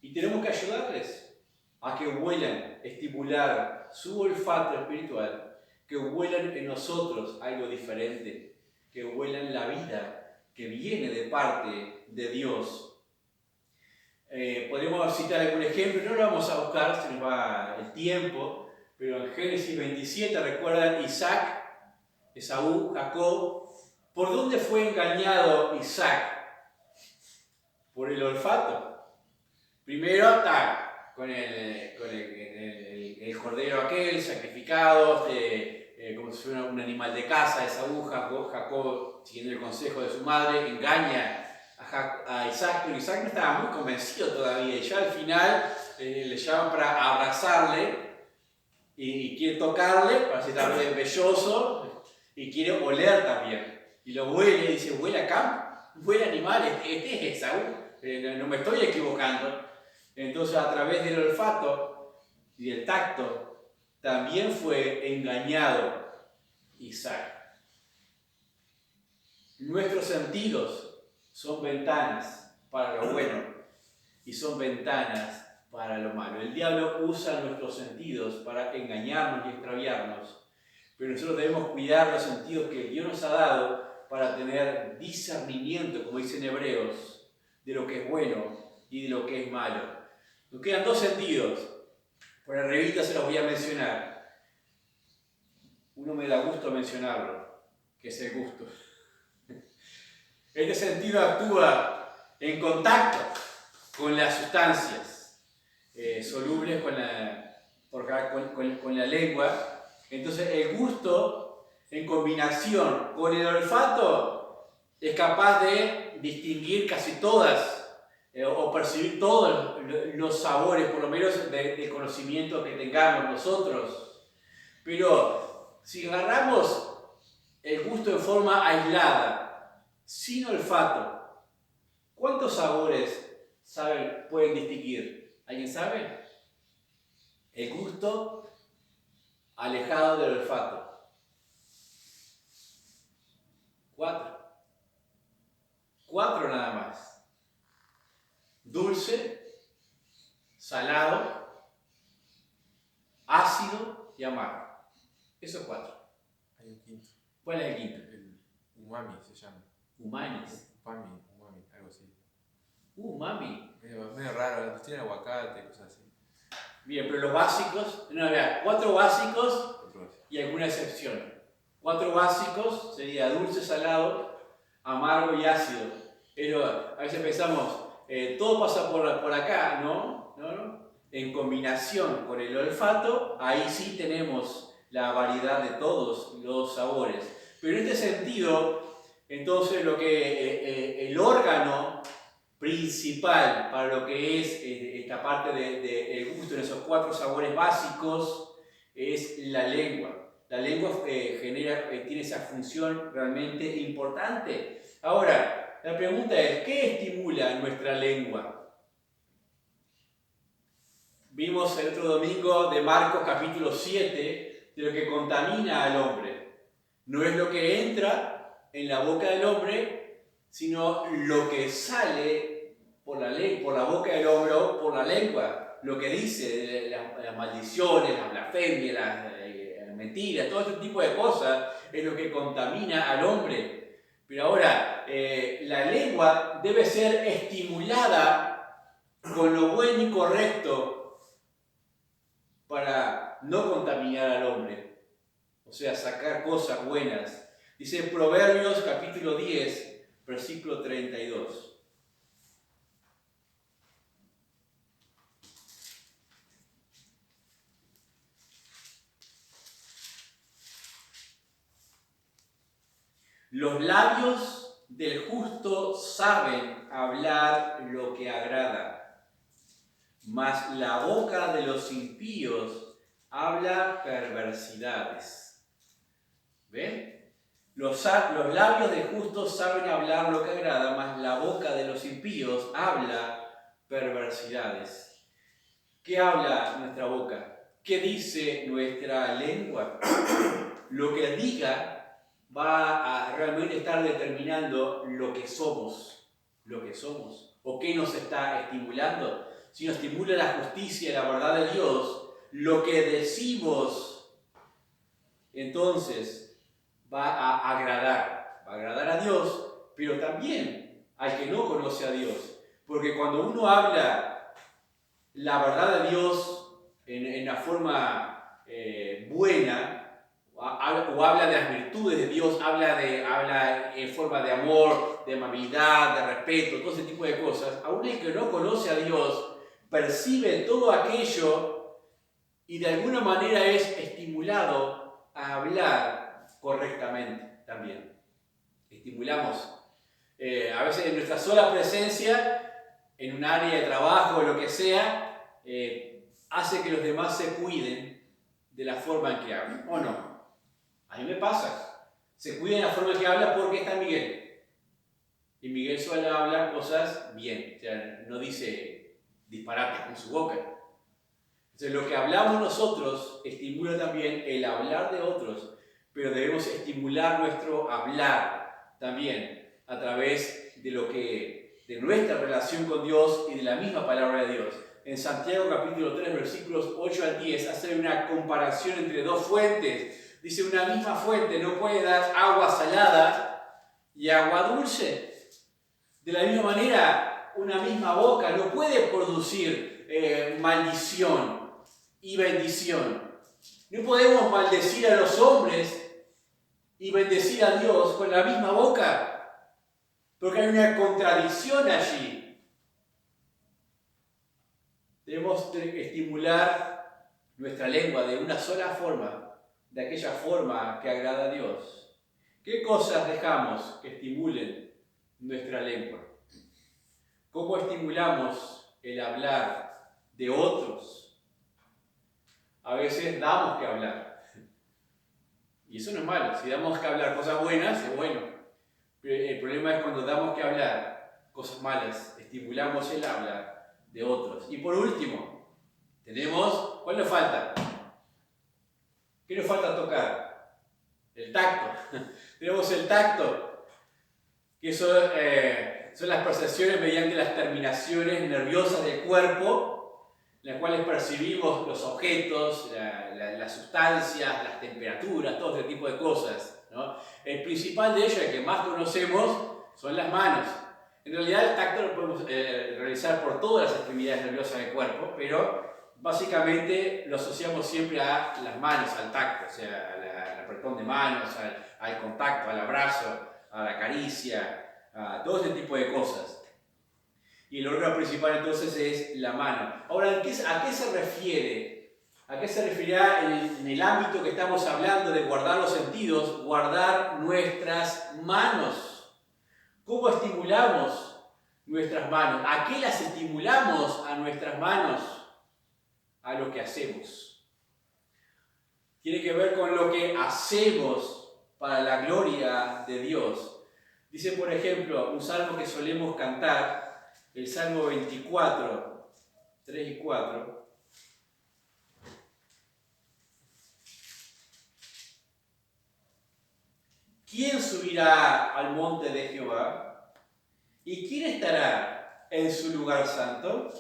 [SPEAKER 1] Y tenemos que ayudarles a que huelan, estimular su olfato espiritual, que huelan en nosotros algo diferente, que huelan la vida que viene de parte de Dios. Podemos citar algún ejemplo, no lo vamos a buscar, se nos va el tiempo, pero en Génesis 27, ¿recuerdan Isaac, Esaú, Jacob? ¿Por dónde fue engañado Isaac? Por el olfato. Primero, con el cordero aquel sacrificado, como si fuera un animal de caza, Esaú, Jacob, siguiendo el consejo de su madre, engaña a Isaac, pero Isaac no estaba muy convencido todavía, y ya al final le llaman para abrazarle y quiere tocarle para ser también velloso y quiere oler también. Y lo huele y dice, huele acá, huele animal, este es Esaú, no me estoy equivocando. Entonces a través del olfato y del tacto también fue engañado Isaac. Nuestros sentidos son ventanas para lo bueno y son ventanas para lo malo. El diablo usa nuestros sentidos para engañarnos y extraviarnos, pero nosotros debemos cuidar los sentidos que Dios nos ha dado para tener discernimiento, como dicen Hebreos, de lo que es bueno y de lo que es malo. Nos quedan dos sentidos, por arribita se los voy a mencionar. Uno me da gusto mencionarlo, que es el gusto. Este sentido actúa en contacto con las sustancias solubles con la lengua. Entonces el gusto, en combinación con el olfato, es capaz de distinguir casi todas o percibir todos los sabores, por lo menos de conocimiento que tengamos nosotros. Pero si agarramos el gusto en forma aislada, sin olfato, ¿cuántos sabores pueden distinguir? ¿Alguien sabe? El gusto alejado del olfato. 4. 4 nada más. Dulce, salado, ácido y amargo. Esos 4.
[SPEAKER 2] Hay un quinto.
[SPEAKER 1] ¿Cuál es el quinto?
[SPEAKER 2] El umami se llama.
[SPEAKER 1] Umanis.
[SPEAKER 2] Umami, algo así.
[SPEAKER 1] Umami.
[SPEAKER 2] Medio raro, tiene aguacate, cosas así.
[SPEAKER 1] Bien, pero los básicos, no, mira, 4 básicos y alguna excepción. 4 básicos sería dulce, salado, amargo y ácido. Pero a veces pensamos, todo pasa por acá, ¿no? En combinación con el olfato, ahí sí tenemos la variedad de todos los sabores. Pero en este sentido, entonces lo que el órgano principal para lo que es esta parte del gusto en esos 4 sabores básicos es la lengua. La lengua tiene esa función realmente importante. Ahora, la pregunta es, ¿qué estimula nuestra lengua? Vimos el otro domingo de Marcos capítulo 7 de lo que contamina al hombre. No es lo que entra en la boca del hombre, sino lo que sale por la boca del hombre o por la lengua. Lo que dice, las maldiciones, las blasfemias, las mentiras, todo este tipo de cosas es lo que contamina al hombre. Pero ahora, la lengua debe ser estimulada con lo bueno y correcto para no contaminar al hombre. O sea, sacar cosas buenas. Dice Proverbios capítulo 10, versículo 32. Los labios del justo saben hablar lo que agrada, mas la boca de los impíos habla perversidades. ¿Ven? Los labios del justo saben hablar lo que agrada, mas la boca de los impíos habla perversidades. ¿Qué habla nuestra boca? ¿Qué dice nuestra lengua? Lo que diga va a realmente estar determinando lo que somos. lo que somos? ¿O qué nos está estimulando? Si nos estimula la justicia y la verdad de Dios, lo que decimos, entonces va a agradar a Dios, pero también al que no conoce a Dios. Porque cuando uno habla la verdad de Dios en la forma buena, o habla de las virtudes de Dios, habla en forma de amor, de amabilidad, de respeto, todo ese tipo de cosas, aún el que no conoce a Dios percibe todo aquello y de alguna manera es estimulado a hablar correctamente también. Estimulamos. A veces en nuestra sola presencia, en un área de trabajo o lo que sea, hace que los demás se cuiden de la forma en que hablan, ¿o no? A mí me pasa. Se cuiden de la forma en que habla porque está Miguel. Y Miguel suele hablar cosas bien, o sea, no dice disparates con su boca. Entonces lo que hablamos nosotros estimula también el hablar de otros, pero debemos estimular nuestro hablar también a través de nuestra relación con Dios y de la misma palabra de Dios. En Santiago capítulo 3 versículos 8 al 10 hace una comparación entre dos fuentes. Dice, una misma fuente no puede dar agua salada y agua dulce. De la misma manera, una misma boca no puede producir maldición y bendición. No podemos maldecir a los hombres y bendecir a Dios con la misma boca, porque hay una contradicción allí. Debemos estimular nuestra lengua de una sola forma, de aquella forma que agrada a Dios. ¿Qué cosas dejamos que estimulen nuestra lengua? ¿Cómo estimulamos el hablar de otros? A veces damos que hablar. Y eso no es malo. Si damos que hablar cosas buenas, es bueno. Pero el problema es cuando damos que hablar cosas malas. Estimulamos el hablar de otros. Y por último, ¿cuál nos falta? ¿Qué nos falta tocar? El tacto. Tenemos el tacto, que son las percepciones mediante las terminaciones nerviosas del cuerpo, en las cuales percibimos los objetos, las sustancias, las temperaturas, todo este tipo de cosas, ¿no? El principal de ellos, el que más conocemos, son las manos. En realidad el tacto lo podemos realizar por todas las extremidades nerviosas del cuerpo, pero básicamente lo asociamos siempre a las manos, al tacto, o sea, al apretón de manos, al contacto, al abrazo, a la caricia, a todo ese tipo de cosas. Y el órgano principal entonces es la mano. Ahora, ¿a qué se refiere? ¿A qué se referirá en el ámbito que estamos hablando de guardar los sentidos? Guardar nuestras manos. ¿Cómo estimulamos nuestras manos? ¿A qué las estimulamos a nuestras manos? A lo que hacemos. Tiene que ver con lo que hacemos para la gloria de Dios. Dice, por ejemplo, un salmo que solemos cantar, el Salmo 24, 3 y 4. ¿Quién subirá al monte de Jehová? ¿Y quién estará en su lugar santo?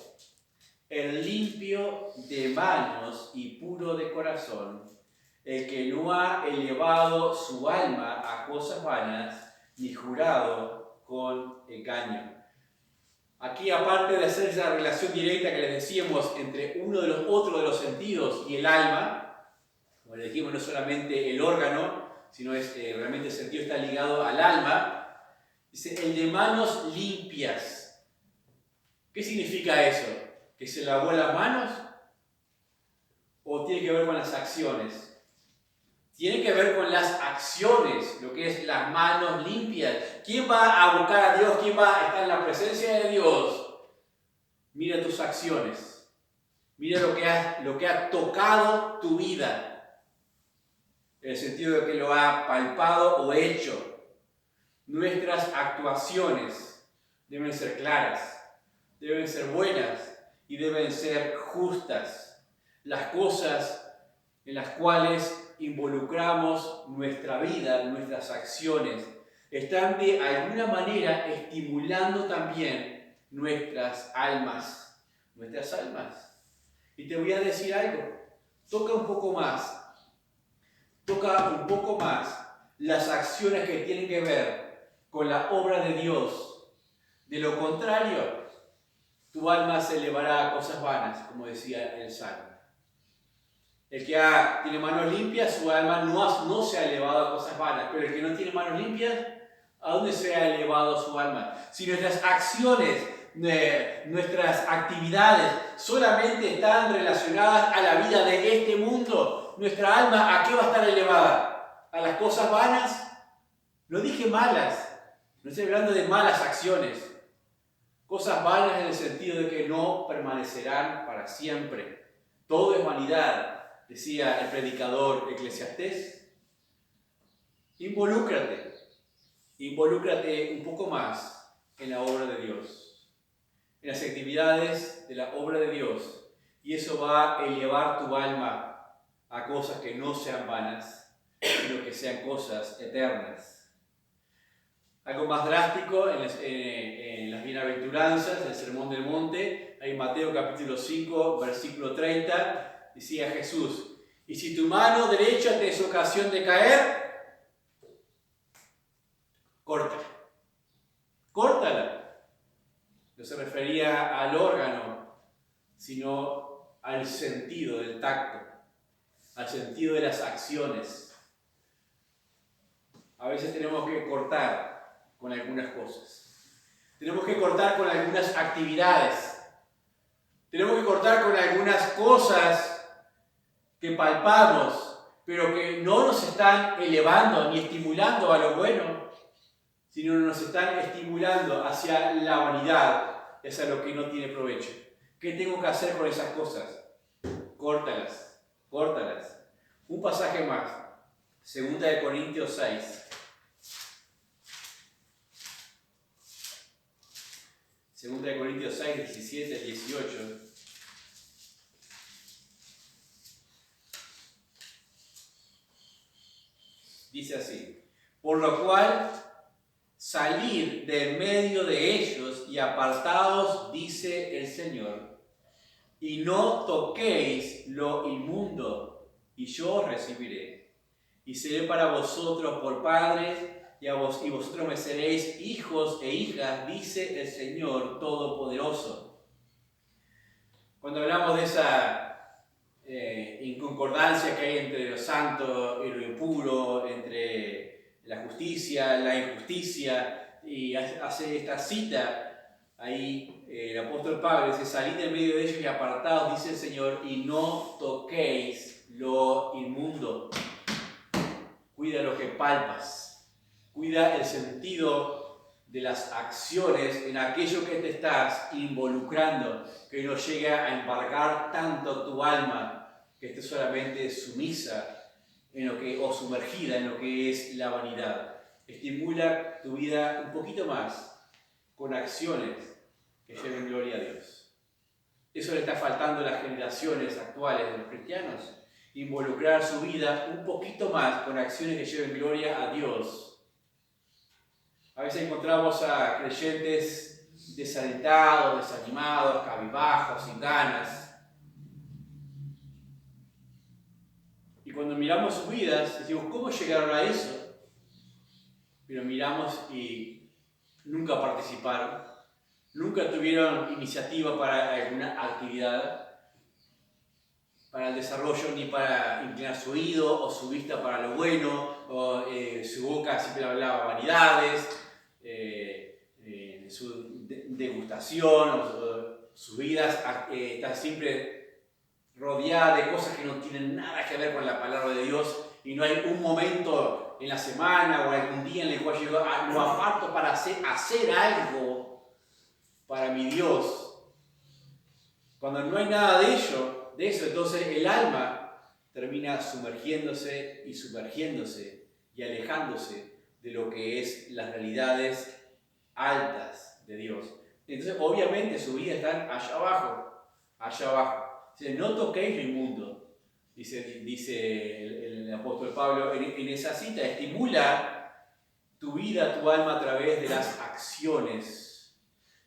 [SPEAKER 1] El limpio de manos y puro de corazón, el que no ha elevado su alma a cosas vanas, ni jurado con engaño. Aquí, aparte de hacer esa relación directa que les decíamos entre otro de los sentidos y el alma, como les dijimos, no solamente el órgano, sino realmente el sentido está ligado al alma, dice, el de manos limpias. ¿Qué significa eso? ¿Que se lavó las manos? ¿O tiene que ver con las acciones? Tiene que ver con las acciones, lo que es las manos limpias. ¿Quién va a buscar a Dios? ¿Quién va a estar en la presencia de Dios? Mira tus acciones. Mira lo que ha tocado tu vida. En el sentido de que lo ha palpado o hecho. Nuestras actuaciones deben ser claras, deben ser buenas y deben ser justas. Las cosas en las cuales involucramos nuestra vida, nuestras acciones, están de alguna manera estimulando también nuestras almas. Nuestras almas. Y te voy a decir algo. Toca un poco más las acciones que tienen que ver con la obra de Dios. De lo contrario, tu alma se elevará a cosas vanas, como decía el Salmo. El que tiene manos limpias, su alma no se ha elevado a cosas vanas, pero el que no tiene manos limpias, ¿a dónde se ha elevado su alma? Si nuestras acciones, nuestras actividades solamente están relacionadas a la vida de este mundo, nuestra alma, ¿a qué va a estar elevada? ¿A las cosas vanas? No dije malas, no estoy hablando de malas acciones. Cosas vanas en el sentido de que no permanecerán para siempre. Todo es vanidad, decía el predicador Eclesiastés. Involúcrate un poco más en la obra de Dios, en las actividades de la obra de Dios, y eso va a elevar tu alma a cosas que no sean vanas, sino que sean cosas eternas. Algo más drástico en las bienaventuranzas, el Sermón del Monte, hay Mateo capítulo 5, versículo 30, decía Jesús: y si tu mano derecha te es ocasión de caer, córtala. No se refería al órgano, sino al sentido del tacto, al sentido de las acciones. A veces tenemos que cortar con algunas cosas. Tenemos que cortar con algunas actividades. Tenemos que cortar con algunas cosas que palpamos, pero que no nos están elevando ni estimulando a lo bueno, sino nos están estimulando hacia la vanidad, hacia lo que no tiene provecho. ¿Qué tengo que hacer con esas cosas? Córtalas. Un pasaje más, 2 Corintios 6. 2 Corintios 6, 17 al 18. Dice así: por lo cual, salid de medio de ellos y apartaos, dice el Señor, y no toquéis lo inmundo, y yo os recibiré. Y seré para vosotros por padre, y vosotros me seréis hijos e hijas, dice el Señor Todopoderoso. Cuando hablamos de esa inconcordancia que hay entre lo santo y lo impuro, entre la justicia, la injusticia, y hace esta cita ahí el apóstol Pablo dice: salid en medio de ellos y apartaos, dice el Señor, y no toquéis lo inmundo. Cuida lo que palpas. Cuida el sentido de las acciones en aquello que te estás involucrando, que no llegue a embargar tanto tu alma, que esté solamente sumisa en lo que, o sumergida en lo que es la vanidad. Estimula tu vida un poquito más con acciones que lleven gloria a Dios. Eso le está faltando a las generaciones actuales de los cristianos. Involucrar su vida un poquito más con acciones que lleven gloria a Dios. A veces encontramos a creyentes desalentados, desanimados, cabizbajos, sin ganas. Y cuando miramos sus vidas, decimos: ¿cómo llegaron a eso? Pero miramos y nunca participaron, nunca tuvieron iniciativa para alguna actividad, para el desarrollo, ni para inclinar su oído o su vista para lo bueno, o su boca siempre hablaba vanidades, su degustación, sus vidas están siempre rodeadas de cosas que no tienen nada que ver con la palabra de Dios, y no hay un momento en la semana o algún día en el cual yo lo aparto para hacer algo para mi Dios. Cuando no hay nada de eso, entonces el alma termina sumergiéndose y alejándose de lo que es las realidades altas de Dios. Entonces, obviamente, su vida está allá abajo. Dice: no toquéis lo inmundo, dice el apóstol Pablo en esa cita. Estimula tu vida, tu alma a través de las acciones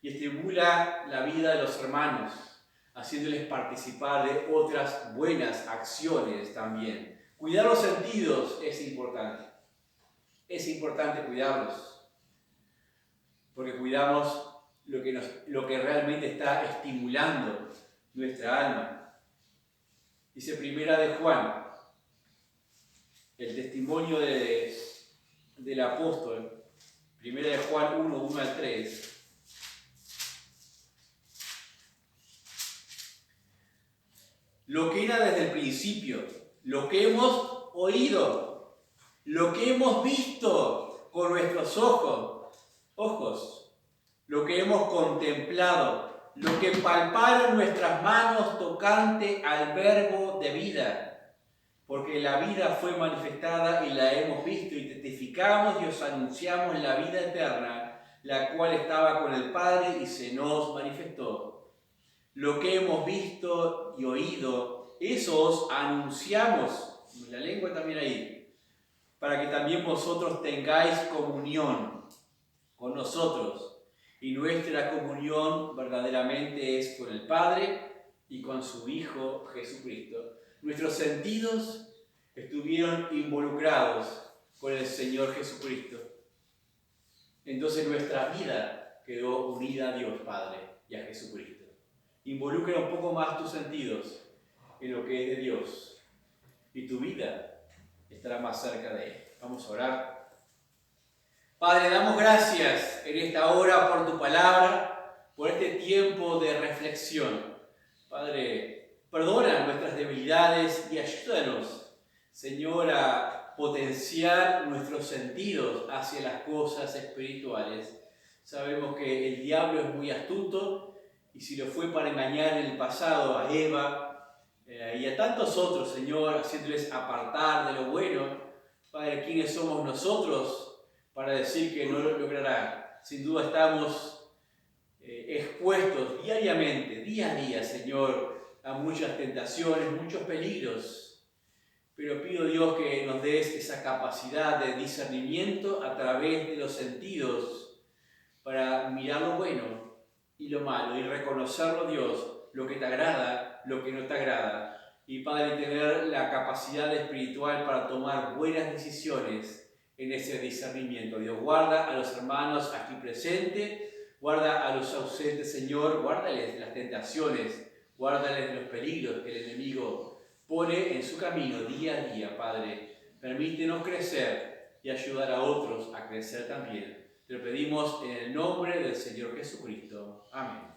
[SPEAKER 1] y estimula la vida de los hermanos, haciéndoles participar de otras buenas acciones también. Cuidar los sentidos es importante. Es importante cuidarlos, porque cuidamos lo que realmente está estimulando nuestra alma. Dice Primera de Juan, el testimonio del apóstol, Primera de Juan 1, 1 al 3. Lo que era desde el principio, lo que hemos oído, lo que hemos visto con nuestros ojos, lo que hemos contemplado, lo que palparon nuestras manos tocante al verbo de vida. Porque la vida fue manifestada y la hemos visto y testificamos y os anunciamos la vida eterna, la cual estaba con el Padre y se nos manifestó. Lo que hemos visto y oído, eso os anunciamos, la lengua también ahí, para que también vosotros tengáis comunión con nosotros. Y nuestra comunión verdaderamente es con el Padre y con su Hijo Jesucristo. Nuestros sentidos estuvieron involucrados con el Señor Jesucristo. Entonces nuestra vida quedó unida a Dios Padre y a Jesucristo. Involucra un poco más tus sentidos en lo que es de Dios y tu vida estará más cerca de Él. Vamos a orar. Padre, damos gracias en esta hora por tu palabra, por este tiempo de reflexión. Padre, perdona nuestras debilidades y ayúdanos, Señor, a potenciar nuestros sentidos hacia las cosas espirituales. Sabemos que el diablo es muy astuto y si lo fue para engañar en el pasado a Eva y a tantos otros, Señor, haciéndoles apartar de lo bueno, Padre, ¿quiénes somos nosotros para decir que no lo logrará? Sin duda estamos expuestos diariamente, día a día, Señor, a muchas tentaciones, muchos peligros. Pero pido, Dios, que nos des esa capacidad de discernimiento a través de los sentidos para mirar lo bueno y lo malo y reconocerlo, Dios, lo que te agrada, lo que no te agrada. Y, Padre, tener la capacidad espiritual para tomar buenas decisiones en ese discernimiento. Dios, guarda a los hermanos aquí presentes, guarda a los ausentes, Señor, guárdales de las tentaciones, guárdales de los peligros que el enemigo pone en su camino día a día, Padre. Permítenos crecer y ayudar a otros a crecer también. Te lo pedimos en el nombre del Señor Jesucristo. Amén.